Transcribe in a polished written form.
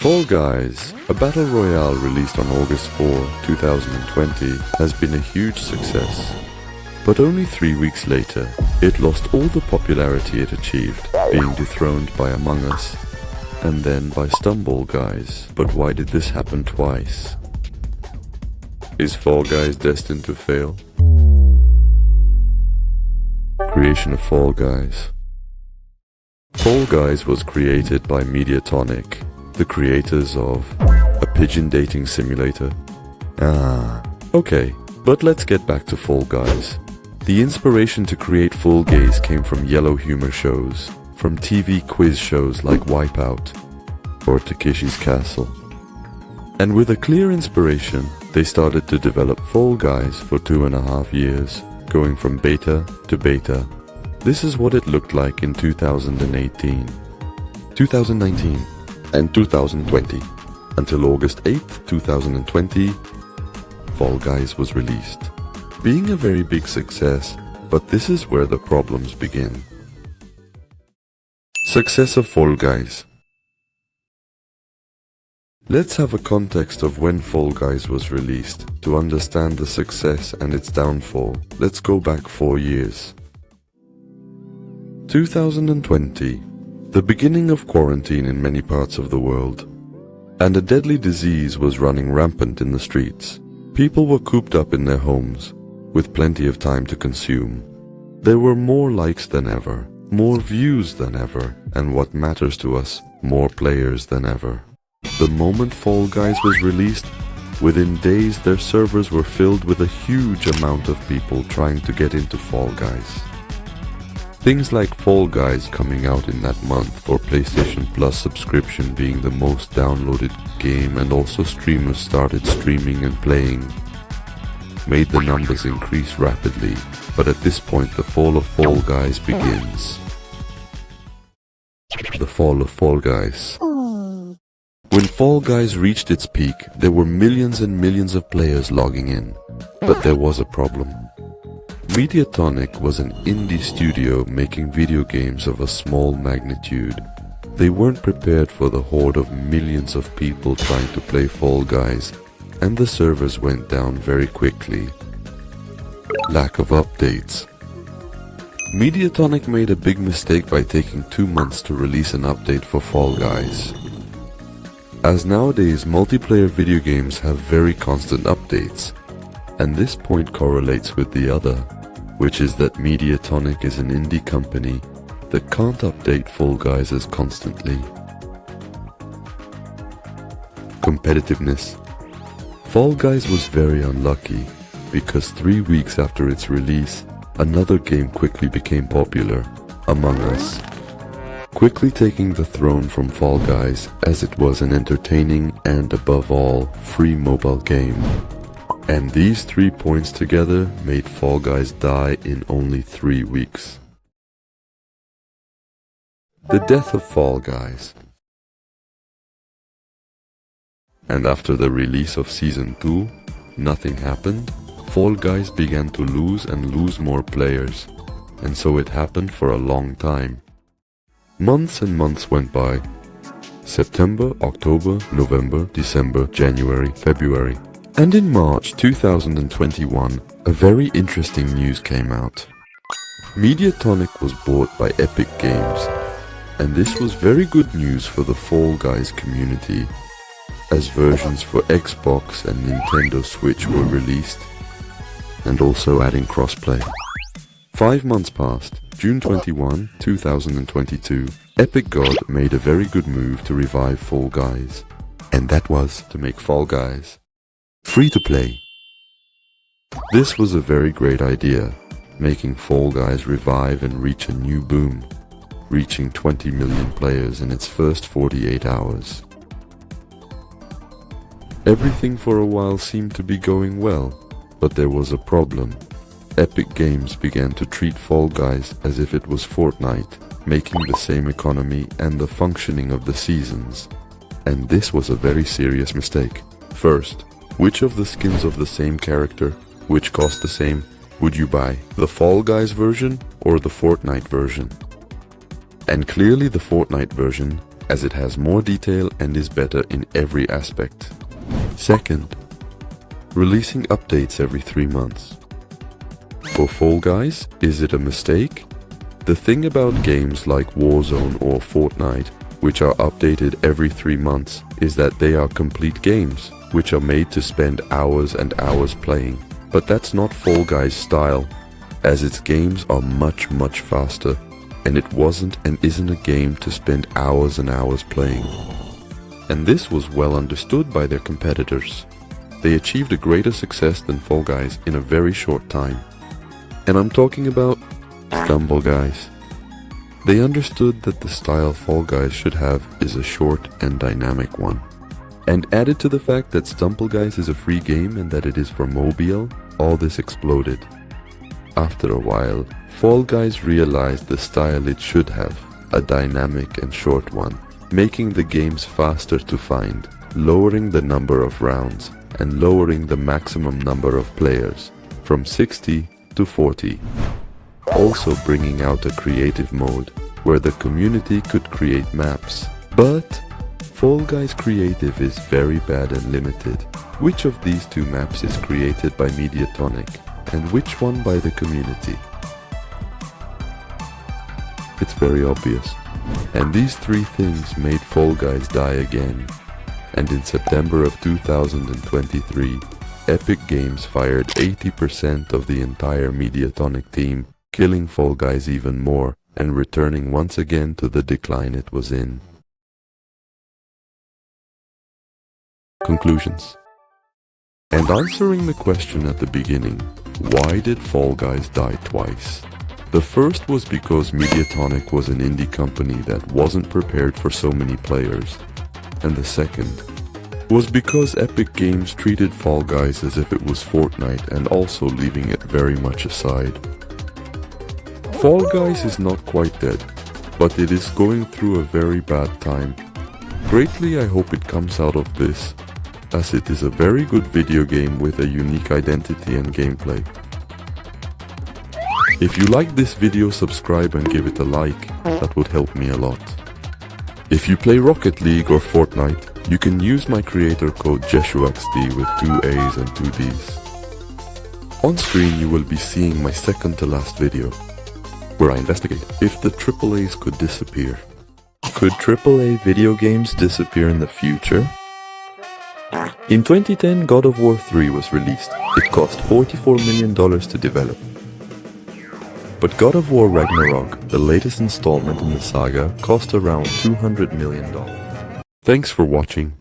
Fall Guys, a battle royale released on August 4, 2020, has been a huge success. But only 3 weeks later, it lost all the popularity it achieved, being dethroned by Among Us, and then by Stumble Guys. But why did this happen twice? Is Fall Guys destined to fail? Creation of Fall Guys. Fall Guys was created by Mediatonic, the creators of a pigeon dating simulator. Okay, but let's get back to Fall Guys. The inspiration to create Fall Guys came from yellow humor shows, from TV quiz shows like Wipeout or Takeshi's Castle. And with a clear inspiration, they started to develop Fall Guys for 2.5 years, going from beta to beta. This is what it looked like in 2018, 2019, and 2020. Until August 8th, 2020, Fall Guys was released. Being a very big success, but this is where the problems begin. Success of Fall Guys. Let's have a context of when Fall Guys was released to understand the success and its downfall. Let's go back 4 years. 2020, the beginning of quarantine in many parts of the world, and a deadly disease was running rampant in the streets. People were cooped up in their homes, with plenty of time to consume. There were more likes than ever, more views than ever, and what matters to us, more players than ever. The moment Fall Guys was released, within days their servers were filled with a huge amount of people trying to get into Fall Guys. Things like Fall Guys coming out in that month, or PlayStation Plus subscription being the most downloaded game, and also streamers started streaming and playing, made the numbers increase rapidly. But at this point the fall of Fall Guys begins. The fall of Fall Guys. When Fall Guys reached its peak, there were millions and millions of players logging in. But there was a problem. Mediatonic was an indie studio making video games of a small magnitude. They weren't prepared for the horde of millions of people trying to play Fall Guys, and the servers went down very quickly. Lack of updates. Mediatonic made a big mistake by taking 2 months to release an update for Fall Guys. As nowadays multiplayer video games have very constant updates, and this point correlates with the other, which is that Mediatonic is an indie company that can't update Fall Guys as constantly. Competitiveness. Fall Guys was very unlucky, because 3 weeks after its release, another game quickly became popular, Among Us, quickly taking the throne from Fall Guys as it was an entertaining and, above all, free mobile game. And these 3 points together made Fall Guys die in only 3 weeks. The death of Fall Guys. And after the release of Season 2, nothing happened. Fall Guys began to lose more players, and so it happened for a long time. Months and months went by. September, October, November, December, January, February. And in March 2021, a very interesting news came out. Mediatonic was bought by Epic Games, and this was very good news for the Fall Guys community, as versions for Xbox and Nintendo Switch were released, and also adding crossplay. 5 months passed. June 21, 2022, Epic God made a very good move to revive Fall Guys, and that was to make Fall Guys free to play. This was a very great idea, making Fall Guys revive and reach a new boom, reaching 20 million players in its first 48 hours. Everything for a while seemed to be going well, but there was a problem. Epic Games began to treat Fall Guys as if it was Fortnite, making the same economy and the functioning of the seasons. And this was a very serious mistake. First, which of the skins of the same character, which cost the same, would you buy? The Fall Guys version or the Fortnite version? And clearly the Fortnite version as it has more detail and is better in every aspect. Second, releasing updates every 3 months. For Fall Guys, is it a mistake? The thing about games like Warzone or Fortnite, which are updated every 3 months, is that they are complete games, which are made to spend hours and hours playing. But that's not Fall Guys' style, as its games are much faster, and it wasn't and isn't a game to spend hours and hours playing. And this was well understood by their competitors. They achieved a greater success than Fall Guys in a very short time. And I'm talking about Stumble Guys. They understood that the style Fall Guys should have is a short and dynamic one. And added to the fact that Stumble Guys is a free game and that it is for mobile, all this exploded. After a while, Fall Guys realized the style it should have, a dynamic and short one, making the games faster to find, lowering the number of rounds, and lowering the maximum number of players, from 60 to 40. Also bringing out a creative mode, where the community could create maps. But Fall Guys Creative is very bad and limited. Which of these two maps is created by Mediatonic, and which one by the community? It's very obvious. And these three things made Fall Guys die again. And in September of 2023, Epic Games fired 80% of the entire Mediatonic team, killing Fall Guys even more and returning once again to the decline it was in. Conclusions. And answering the question at the beginning, why did Fall Guys die twice? The first was because Mediatonic was an indie company that wasn't prepared for so many players. And the second was because Epic Games treated Fall Guys as if it was Fortnite and also leaving it very much aside. Fall Guys is not quite dead, but it is going through a very bad time. Greatly I hope it comes out of this, as it is a very good video game with a unique identity and gameplay. If you like this video, subscribe and give it a like, that would help me a lot. If you play Rocket League or Fortnite, you can use my creator code JeshuaaXD with 2 A's and 2 D's. On screen you will be seeing my second to last video, where I investigate if the AAAs could disappear. Could AAA video games disappear in the future? In 2010, God of War 3 was released. It cost $44 million to develop. But God of War Ragnarok, the latest installment in the saga, cost around $200 million. Thanks for watching.